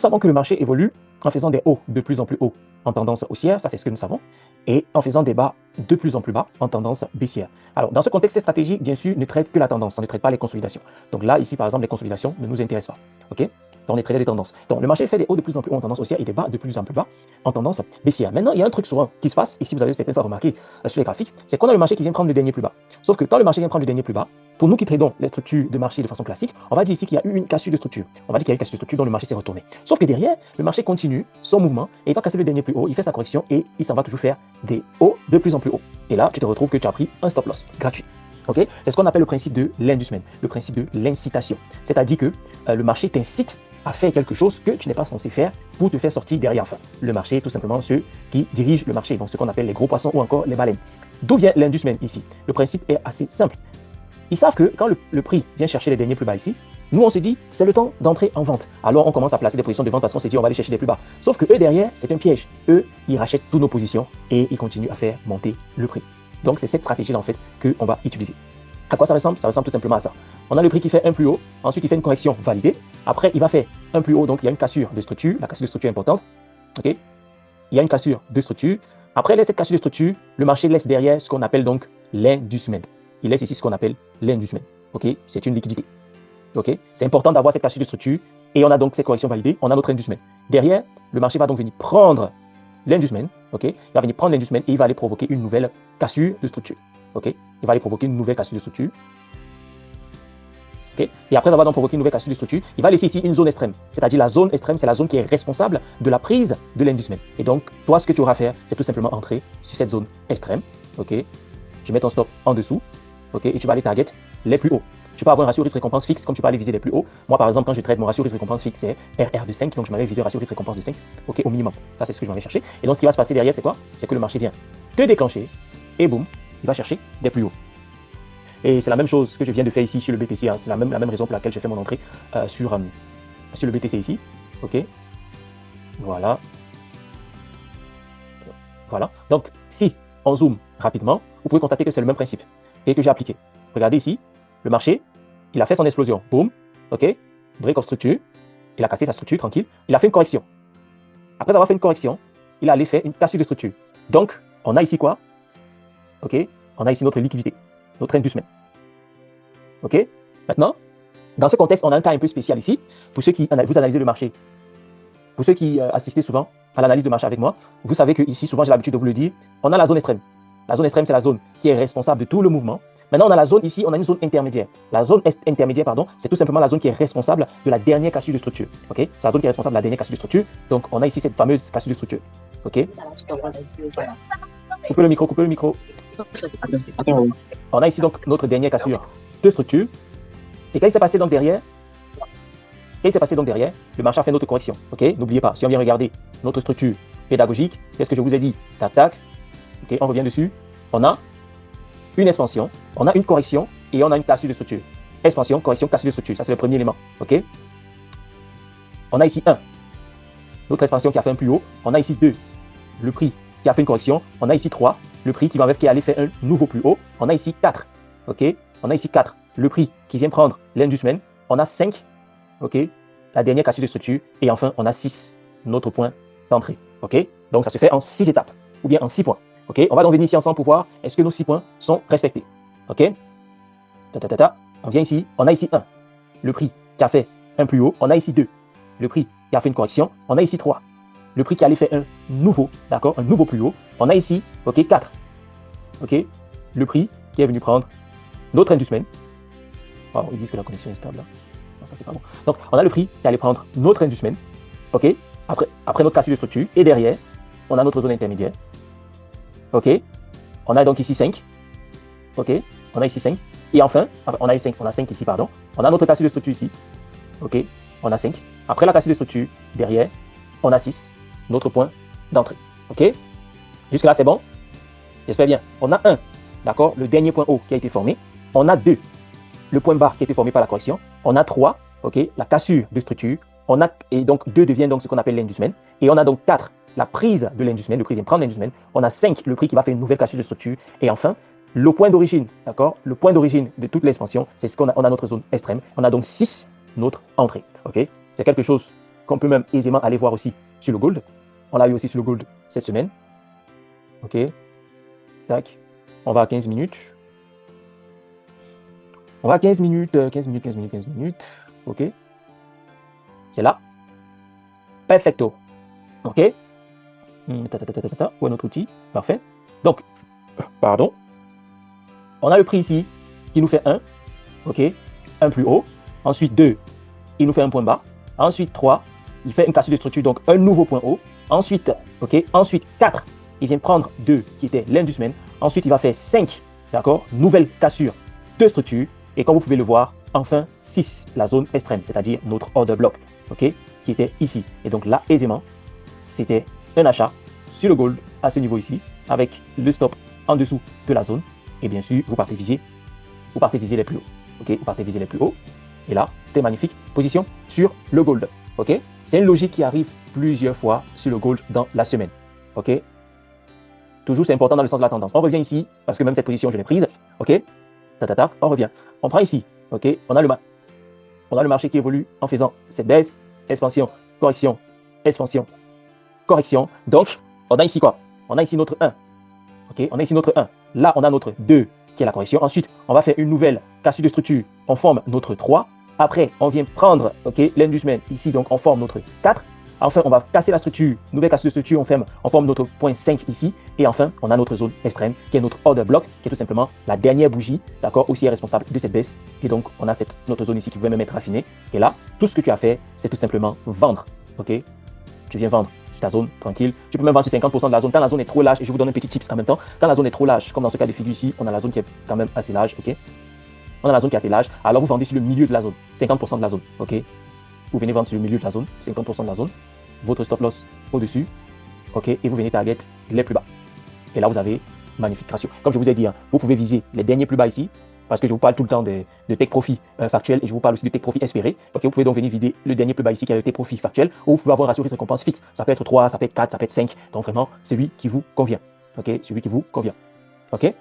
savons que le marché évolue en faisant des hauts de plus en plus hauts en tendance haussière, ça c'est ce que nous savons, et en faisant des bas de plus en plus bas en tendance baissière. Alors, dans ce contexte, ces stratégies, bien sûr, ne traitent que la tendance, ça ne traite pas les consolidations. Donc là, ici, par exemple, les consolidations ne nous intéressent pas. OK? Donc, on est traité des tendances. Donc, le marché fait des hauts de plus en plus hauts en tendance haussière et des bas de plus en plus bas en tendance baissière. Maintenant, il y a un truc souvent qui se passe, ici, vous avez certaines fois remarqué sur les graphiques, c'est qu'on a le marché qui vient prendre le dernier plus bas. Sauf que quand le marché vient prendre le dernier plus bas, pour nous qui tradons les structures de marché de façon classique, on va dire ici qu'il y a eu une cassure de structure. On va dire qu'il y a une cassure de structure dont le marché s'est retourné. Sauf que derrière, le marché continue son mouvement et il va casser le dernier plus haut, il fait sa correction et il s'en va toujours faire des hauts de plus en plus haut. Et là, tu te retrouves que tu as pris un stop loss gratuit. Okay, c'est ce qu'on appelle le principe de l'inducement, le principe de l'incitation. C'est-à-dire que le marché t'incite à faire quelque chose que tu n'es pas censé faire pour te faire sortir derrière. Enfin, le marché, tout simplement, ceux qui dirigent le marché, donc ce qu'on appelle les gros poissons ou encore les baleines. D'où vient l'inducement ici? Le principe est assez simple. Ils savent que quand le prix vient chercher les derniers plus bas ici, nous on se dit c'est le temps d'entrer en vente. Alors on commence à placer des positions de vente parce qu'on se dit on va aller chercher des plus bas. Sauf que eux derrière, c'est un piège. Eux, ils rachètent toutes nos positions et ils continuent à faire monter le prix. Donc c'est cette stratégie-là en fait qu'on va utiliser. À quoi ça ressemble? Ça ressemble tout simplement à ça. On a le prix qui fait un plus haut, ensuite il fait une correction validée. Après il va faire un plus haut, donc il y a une cassure de structure, la cassure de structure est importante. Okay, il y a une cassure de structure. Après cette cassure de structure, le marché laisse derrière ce qu'on appelle donc l'inducement. Il laisse ici ce qu'on appelle l'inducement. Okay, c'est une liquidité. Okay, c'est important d'avoir cette cassure de structure et on a donc cette correction validée, on a notre inducement. Derrière, le marché va donc venir prendre l'inducement, okay, il va venir prendre l'inducement et il va aller provoquer une nouvelle cassure de structure. Okay, il va aller provoquer une nouvelle cassure de structure. Okay, et après avoir donc provoqué une nouvelle cassure de structure, il va laisser ici une zone extrême. C'est-à-dire la zone extrême, c'est la zone qui est responsable de la prise de l'inducement. Et donc, toi, ce que tu auras à faire, c'est tout simplement entrer sur cette zone extrême. Okay, tu mets ton stop en dessous. Okay, et tu vas aller target les plus hauts. Tu peux avoir un ratio risque-récompense fixe comme tu peux aller viser les plus hauts. Moi, par exemple, quand je trade, mon ratio risque-récompense fixe, c'est RR de 5. Donc, je m'avais visé ratio risque-récompense de 5. OK, au minimum. Ça, c'est ce que je m'avais cherché. Et donc, ce qui va se passer derrière, c'est quoi? C'est que le marché vient te déclencher et boum, il va chercher des plus hauts. Et c'est la même chose que je viens de faire ici sur le BTC. Hein. C'est la même raison pour laquelle j'ai fait mon entrée sur le BTC ici. OK. Voilà. Voilà. Donc, si on zoome rapidement, vous pouvez constater que c'est le même principe et que j'ai appliqué. Regardez ici, le marché, il a fait son explosion. Boum. OK. Break of structure. Il a cassé sa structure, tranquille. Il a fait une correction. Après avoir fait une correction, il a allé faire une cassure de structure. Donc, on a ici quoi? OK. On a ici notre liquidité, notre inducement. OK. Maintenant, dans ce contexte, on a un cas un peu spécial ici. Pour ceux qui vous analysez le marché, pour ceux qui assistez souvent à l'analyse de marché avec moi, vous savez que ici, souvent, j'ai l'habitude de vous le dire, on a la zone extrême. La zone extrême, c'est la zone qui est responsable de tout le mouvement. Maintenant, on a la zone ici, on a une zone intermédiaire. La zone intermédiaire, pardon, c'est tout simplement la zone qui est responsable de la dernière cassure de structure. OK? C'est la zone qui est responsable de la dernière cassure de structure. Donc, on a ici cette fameuse cassure de structure. OK? Coupez le micro, coupez le micro. On a ici donc notre dernière cassure de structure. Et qu'est-ce qui s'est passé donc derrière? Qu'est-ce qui s'est passé donc derrière? Le marché a fait notre correction. OK? N'oubliez pas, si on vient regarder notre structure pédagogique, qu'est-ce que je vous ai dit? Tac, tac. OK? On revient dessus. On a une expansion, on a une correction et on a une cassure de structure. Expansion, correction, cassure de structure. Ça, c'est le premier élément. OK? On a ici 1. Notre expansion qui a fait un plus haut. On a ici 2. Le prix qui a fait une correction. On a ici 3. Le prix qui est allé faire un nouveau plus haut. On a ici 4. OK? On a ici 4. Le prix qui vient prendre l'inducement. On a 5. OK? La dernière cassure de structure. Et enfin, on a 6. Notre point d'entrée. OK? Donc, ça se fait en 6 étapes. Ou bien en 6 points. OK? On va donc venir ici ensemble pour voir est-ce que nos 6 points sont respectés. OK? On vient ici. On a ici 1. Le prix qui a fait un plus haut. On a ici 2. Le prix qui a fait une correction. On a ici 3. Le prix qui allait faire un nouveau, d'accord? Un nouveau plus haut. On a ici, OK, 4. OK? Le prix qui est venu prendre notre inducement. Oh, ils disent que la connexion est stable là. Non, ça c'est pas bon. Donc, on a le prix qui allait prendre notre inducement. OK? Après notre cassure de structure. Et derrière, on a notre zone intermédiaire. OK? On a donc ici 5. OK? On a ici 5. Et enfin, on a 5 ici, pardon. On a notre cassure de structure ici. OK? On a 5. Après la cassure de structure, derrière, on a 6. Notre point d'entrée. OK? Jusque là, c'est bon? J'espère bien. On a 1. D'accord? Le dernier point haut qui a été formé. On a 2. Le point bas qui a été formé par la correction. On a 3. OK? La cassure de structure. Et donc 2 devient donc ce qu'on appelle l'inducement. Et on a donc 4. La prise de l'inducement, le prix vient prendre l'inducement. On a 5, le prix qui va faire une nouvelle cassure de structure. Et enfin, le point d'origine, d'accord? Le point d'origine de toute l'expansion, c'est ce qu'on a, on a notre zone extrême. On a donc 6, notre entrée, ok? C'est quelque chose qu'on peut même aisément aller voir aussi sur le gold. On l'a eu aussi sur le gold cette semaine. OK. Tac. On va à 15 minutes. On va à 15 minutes, 15 minutes, 15 minutes, 15 minutes. OK. C'est là. Perfecto. OK. Où est notre outil? Parfait. Donc, pardon. On a le prix ici qui nous fait 1. OK. 1 plus haut. Ensuite 2, il nous fait un point bas. Ensuite 3, il fait une cassure de structure, donc un nouveau point haut. Ensuite, OK. Ensuite 4, il vient prendre 2 qui était l'inducement. Ensuite, il va faire 5, d'accord. Nouvelle cassure de structure. Et comme vous pouvez le voir, enfin 6, la zone extrême, c'est-à-dire notre order block, OK, qui était ici. Et donc là, aisément, c'était un achat sur le gold à ce niveau ici, avec le stop en dessous de la zone. Et bien sûr, vous partez viser les plus hauts. OK, vous partez viser les plus hauts. Et là, c'était magnifique. Position sur le gold. OK, c'est une logique qui arrive plusieurs fois sur le gold dans la semaine. OK, toujours, c'est important dans le sens de la tendance. On revient ici, parce que même cette position, je l'ai prise. OK, on revient. On prend ici. OK, on a le marché qui évolue en faisant cette baisse, expansion, correction, expansion, correction. Donc, on a ici quoi? On a ici notre 1. OK, on a ici notre 1. Là, on a notre 2 qui est la correction. Ensuite, on va faire une nouvelle cassure de structure. On forme notre 3. Après, on vient prendre l'inducement ici, donc on forme notre 4. Enfin, on va casser la structure, nouvelle cassure de structure, on forme notre point 5 ici. Et enfin, on a notre zone extrême qui est notre order block, qui est tout simplement la dernière bougie, d'accord, aussi est responsable de cette baisse. Et donc, on a notre zone ici qui pouvait même être raffinée. Et là, tout ce que tu as fait, c'est tout simplement vendre. OK, tu viens vendre sur ta zone, tranquille. Tu peux même vendre sur 50% de la zone. Quand la zone est trop large, et je vous donne un petit tips en même temps, quand la zone est trop large, comme dans ce cas de figure ici, on a la zone qui est quand même assez large, OK. On a la zone qui est assez large, alors vous vendez sur le milieu de la zone, 50% de la zone, OK. Vous venez vendre sur le milieu de la zone, 50% de la zone, votre stop loss au-dessus, OK, et vous venez target les plus bas. Et là, vous avez magnifique ratio. Comme je vous ai dit, hein, vous pouvez viser les derniers plus bas ici, parce que je vous parle tout le temps de take profit factuel et je vous parle aussi de take profit espéré. OK, vous pouvez donc venir vider le dernier plus bas ici qui est le take profit factuel, ou vous pouvez avoir un ratio risque-récompense fixe. Ça peut être 3, ça peut être 4, ça peut être 5. Donc vraiment, celui qui vous convient. OK, celui qui vous convient. OK.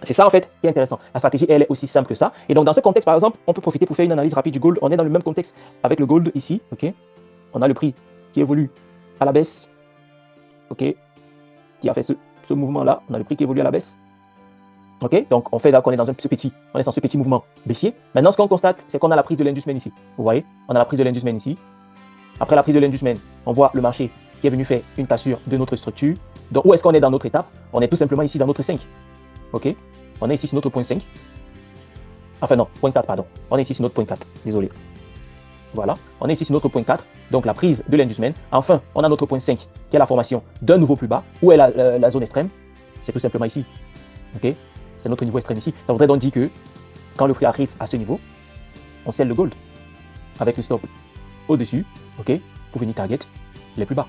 C'est ça en fait qui est intéressant. La stratégie, elle est aussi simple que ça. Et donc dans ce contexte, par exemple, on peut profiter pour faire une analyse rapide du gold. On est dans le même contexte avec le gold ici. OK. On a le prix qui évolue à la baisse. OK. Qui a fait ce mouvement-là. On a le prix qui évolue à la baisse. OK. Donc on est dans ce petit mouvement baissier. Maintenant, ce qu'on constate, c'est qu'on a la prise de l'inducement ici. Vous voyez, on a la prise de l'inducement ici. Après la prise de l'inducement, on voit le marché qui est venu faire une cassure de notre structure. Donc où est-ce qu'on est dans notre étape? On est tout simplement ici dans notre 5. OK, on est ici sur notre point 5. Enfin non, point 4, pardon. On est ici sur notre point 4. Désolé. Voilà, on est ici sur notre point 4. Donc la prise de l'inducement. Enfin, on a notre point 5 qui est la formation d'un nouveau plus bas. Où est la zone extrême? C'est tout simplement ici. OK, c'est notre niveau extrême ici. Ça voudrait donc dire que quand le prix arrive à ce niveau, on scelle le gold avec le stop au-dessus. OK, pour venir target les plus bas.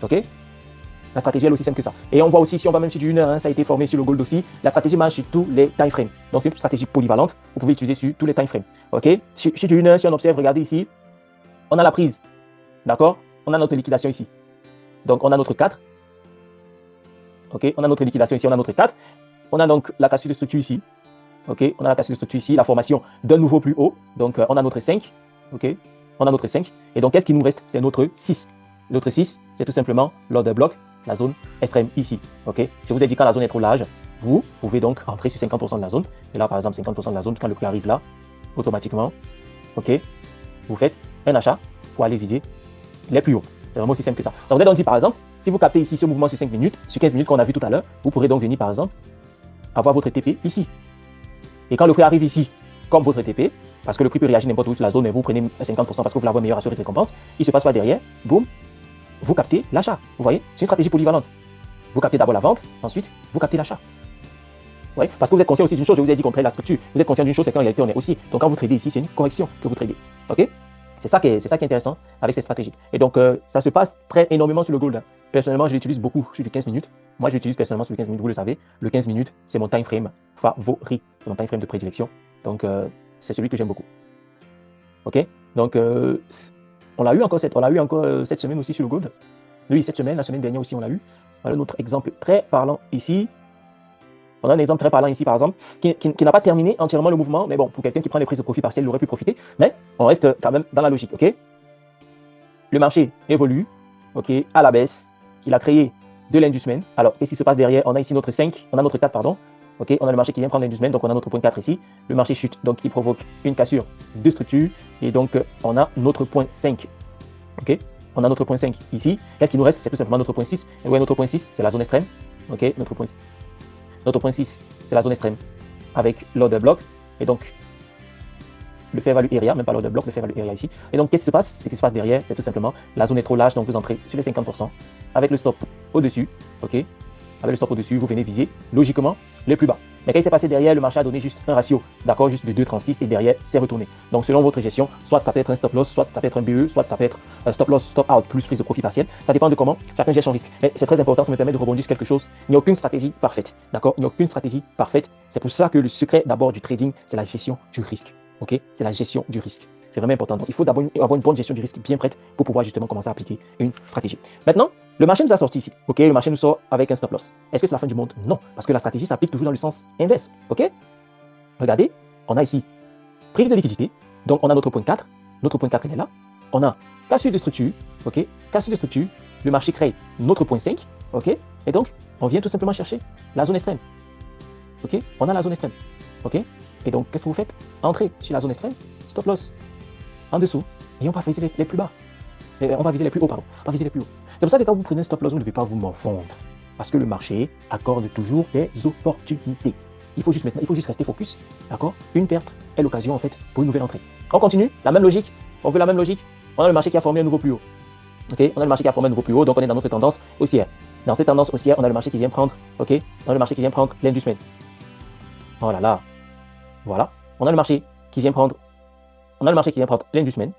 OK. La stratégie est aussi simple que ça. Et on voit aussi, si on va même sur du 1 heure, hein, ça a été formé sur le gold aussi, la stratégie marche sur tous les time frames. Donc c'est une stratégie polyvalente, vous pouvez utiliser sur tous les time frames. OK, sur du 1 heure, si on observe, regardez ici, on a la prise, d'accord. On a notre liquidation ici. Donc on a notre 4. OK, on a notre liquidation ici, on a notre 4. On a donc la cassure de structure ici. OK, on a la cassure de structure ici, la formation d'un nouveau plus haut. Donc on a notre 5. OK, on a notre 5. Et donc qu'est-ce qui nous reste? C'est notre 6. Notre 6, c'est tout simplement l'order block, la zone extrême ici. OK, je vous ai dit quand la zone est trop large, vous pouvez donc rentrer sur 50% de la zone. Et là, par exemple, 50% de la zone, quand le prix arrive là, automatiquement, OK, vous faites un achat pour aller viser les plus hauts. C'est vraiment aussi simple que ça. Ça voudrait donc dire, par exemple, si vous captez ici ce mouvement sur 5 minutes, sur 15 minutes qu'on a vu tout à l'heure, vous pourrez donc venir, par exemple, avoir votre TP ici. Et quand le prix arrive ici, comme votre TP, parce que le prix peut réagir n'importe où sur la zone, mais vous prenez 50% parce que vous voulez avoir un meilleur ratio risque-récompense, il ne se passe pas derrière, boum, vous captez l'achat. Vous voyez, c'est une stratégie polyvalente. Vous captez d'abord la vente, ensuite, vous captez l'achat. Vous voyez, parce que vous êtes conscient aussi d'une chose, je vous ai dit qu'on trade la structure. Vous êtes conscient d'une chose, c'est qu'en réalité, on est aussi. Donc quand vous tradez ici, c'est une correction que vous tradez. OK? C'est ça qui est intéressant avec cette stratégie. Et donc, ça se passe très énormément sur le gold. Personnellement, je l'utilise beaucoup sur du 15 minutes. Moi, je l'utilise personnellement sur le 15 minutes, vous le savez. Le 15 minutes, c'est mon time frame favori. C'est mon time frame de prédilection. Donc, c'est celui que j'aime beaucoup. OK? Donc, on l'a eu encore cette semaine aussi sur le gold. Oui, cette semaine, la semaine dernière aussi, on l'a eu. Voilà notre exemple très parlant ici. On a un exemple très parlant ici, par exemple, qui n'a pas terminé entièrement le mouvement. Mais bon, pour quelqu'un qui prend les prises de profit partielles, il aurait pu profiter. Mais on reste quand même dans la logique, OK? le marché évolue, ok, à la baisse. Il a créé de l'inducement. Alors, qu'est-ce qui se passe derrière? On a ici notre 5, on a notre 4, pardon. Ok, on a le marché qui vient prendre l'inducement, donc on a notre point 4 ici. Le marché chute, donc il provoque une cassure de structure. Et donc, on a notre point 5. Ok, on a notre point 5 ici. Qu'est-ce qui nous reste? C'est tout simplement notre point 6. Et ouais, notre point 6, c'est la zone extrême. Ok, notre point 6, c'est la zone extrême avec l'order block. Et donc, le fair value area, même pas l'order block, le fair value area ici. Et donc, qu'est-ce qui se passe? Ce qui se passe derrière, c'est tout simplement la zone est trop large, donc vous entrez sur les 50% avec le stop au-dessus. Ok, avec le stop au-dessus, vous venez viser logiquement le plus bas. Mais quand il s'est passé derrière, le marché a donné juste un ratio, d'accord, juste de 2,36 et derrière, c'est retourné. Donc, selon votre gestion, soit ça peut être un stop loss, soit ça peut être un BE, soit ça peut être un stop loss, stop out plus prise de profit partiel. Ça dépend de comment chacun gère son risque. Mais c'est très important, ça me permet de rebondir sur quelque chose. Il n'y a aucune stratégie parfaite, d'accord? Il n'y a aucune stratégie parfaite. C'est pour ça que le secret d'abord du trading, c'est la gestion du risque, ok? C'est la gestion du risque. C'est vraiment important. Donc, il faut d'abord avoir une bonne gestion du risque bien prête pour pouvoir justement commencer à appliquer une stratégie. Maintenant, le marché nous a sorti ici. Ok, le marché nous sort avec un stop loss. Est-ce que c'est la fin du monde? Non, parce que la stratégie s'applique toujours dans le sens inverse. Ok, regardez, on a ici prise de liquidité. Donc, on a notre point 4. Notre point 4, il est là. On a cassure de structure. Ok, cassure de structure. Le marché crée notre point 5. Ok, et donc, on vient tout simplement chercher la zone extrême. Ok, on a la zone extrême. Ok, et donc, qu'est-ce que vous faites? Entrez sur la zone extrême, stop loss en dessous, et on va viser les plus bas. On va viser les plus hauts, pardon. On va viser les plus hauts. C'est pour ça que quand vous prenez un stop loss, vous ne devez pas vous morfondre. Parce que le marché accorde toujours des opportunités. Il faut juste rester focus. D'accord? Une perte est l'occasion, en fait, pour une nouvelle entrée. On continue, la même logique. On veut la même logique. On a le marché qui a formé un nouveau plus haut. Ok? On a le marché qui a formé un nouveau plus haut, donc on est dans notre tendance haussière. Dans cette tendance haussière, on a le marché qui vient prendre, ok? On a le marché qui vient prendre l'inducement. Oh là là. Voilà. On a le marché qui vient prendre l'inducement.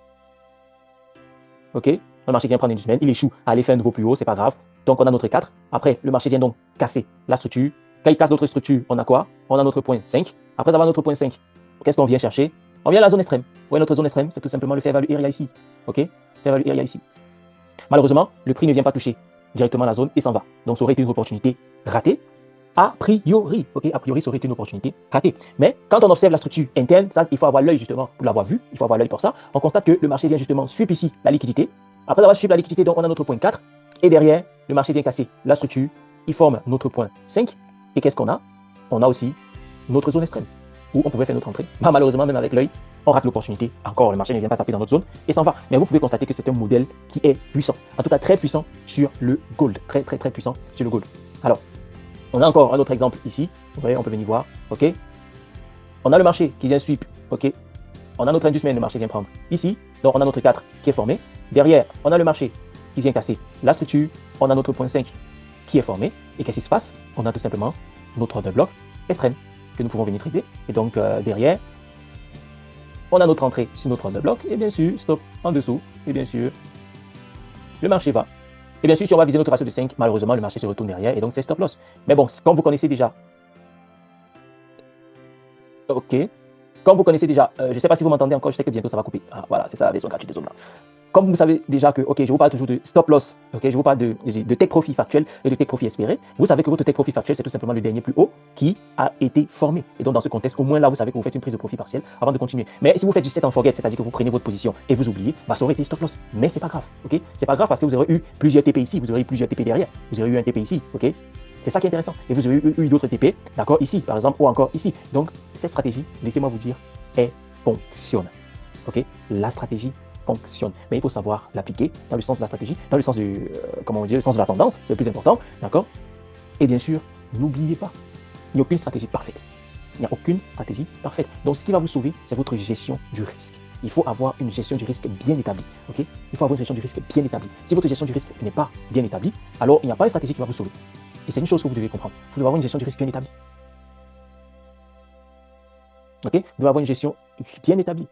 Ok, le marché vient prendre une semaine, il échoue à aller faire un nouveau plus haut, c'est pas grave. Donc on a notre 4. Après, le marché vient donc casser la structure. Quand il casse notre structure, on a quoi? On a notre point 5. Après avoir notre point 5, qu'est-ce qu'on vient chercher? On vient à la zone extrême. Ouais, notre zone extrême, c'est tout simplement le fair value area ici. Ok, fair value area ici. Malheureusement, le prix ne vient pas toucher directement la zone et s'en va. Donc ça aurait été une opportunité ratée. A priori, ok, a priori, ça aurait été une opportunité ratée. Mais quand on observe la structure interne, ça, il faut avoir l'œil justement pour l'avoir vu, il faut avoir l'œil pour ça. On constate que le marché vient justement suivre ici la liquidité. Après avoir suivi la liquidité, donc on a notre point 4. Et derrière, le marché vient casser la structure. Il forme notre point 5. Et qu'est-ce qu'on a? On a aussi notre zone extrême où on pouvait faire notre entrée. Bah, malheureusement, même avec l'œil, on rate l'opportunité. Encore, le marché ne vient pas taper dans notre zone et s'en va. Mais vous pouvez constater que c'est un modèle qui est puissant. En tout cas, très puissant sur le gold. Très, très, très puissant sur le gold. Alors, on a encore un autre exemple ici. Vous voyez, on peut venir voir. Ok. On a le marché qui vient sweep. Ok. On a notre inducement, le marché vient prendre ici. Donc, on a notre 4 qui est formé. Derrière, on a le marché qui vient casser la structure. On a notre point 5 qui est formé. Et qu'est-ce qui se passe? On a tout simplement notre order block extrême que nous pouvons venir trader. Et donc, derrière, on a notre entrée sur notre order block. Et bien sûr, stop en dessous. Et bien sûr, le marché va. Et bien sûr, si on va viser notre ratio de 5, malheureusement, le marché se retourne derrière et donc c'est stop loss. Mais bon, comme vous connaissez déjà, ok, comme vous connaissez déjà, je ne sais pas si vous m'entendez encore, je sais que bientôt ça va couper. Ah, voilà, c'est ça la version gratuite de Zoom là. Comme vous savez déjà que, ok, je vous parle toujours de stop loss, ok, je vous parle de take profit factuel et de take profit espéré. Vous savez que votre take profit factuel, c'est tout simplement le dernier plus haut qui a été formé. Et donc, dans ce contexte, au moins là, vous savez que vous faites une prise de profit partielle avant de continuer. Mais si vous faites du set and forget, c'est-à-dire que vous prenez votre position et vous oubliez, bah, ça aurait été stop loss. Mais c'est pas grave, ok? C'est pas grave parce que vous aurez eu plusieurs TP ici, vous aurez eu plusieurs TP derrière, vous aurez eu un TP ici, ok? C'est ça qui est intéressant. Et vous aurez eu d'autres TP, d'accord, ici, par exemple, ou encore ici. Donc, cette stratégie, laissez-moi vous dire, elle fonctionne. Ok? La stratégie fonctionne. Mais il faut savoir l'appliquer dans le sens de la stratégie, dans le sens du, comment on dit, le sens de la tendance, c'est le plus important, d'accord? Et bien sûr, n'oubliez pas, il n'y a aucune stratégie parfaite. Il n'y a aucune stratégie parfaite. Donc, ce qui va vous sauver, c'est votre gestion du risque. Il faut avoir une gestion du risque bien établie. Ok? Il faut avoir une gestion du risque bien établie. Si votre gestion du risque n'est pas bien établie, alors il n'y a pas une stratégie qui va vous sauver. Et c'est une chose que vous devez comprendre. Vous devez avoir une gestion du risque bien établie. Ok? Vous devez avoir une gestion bien établie.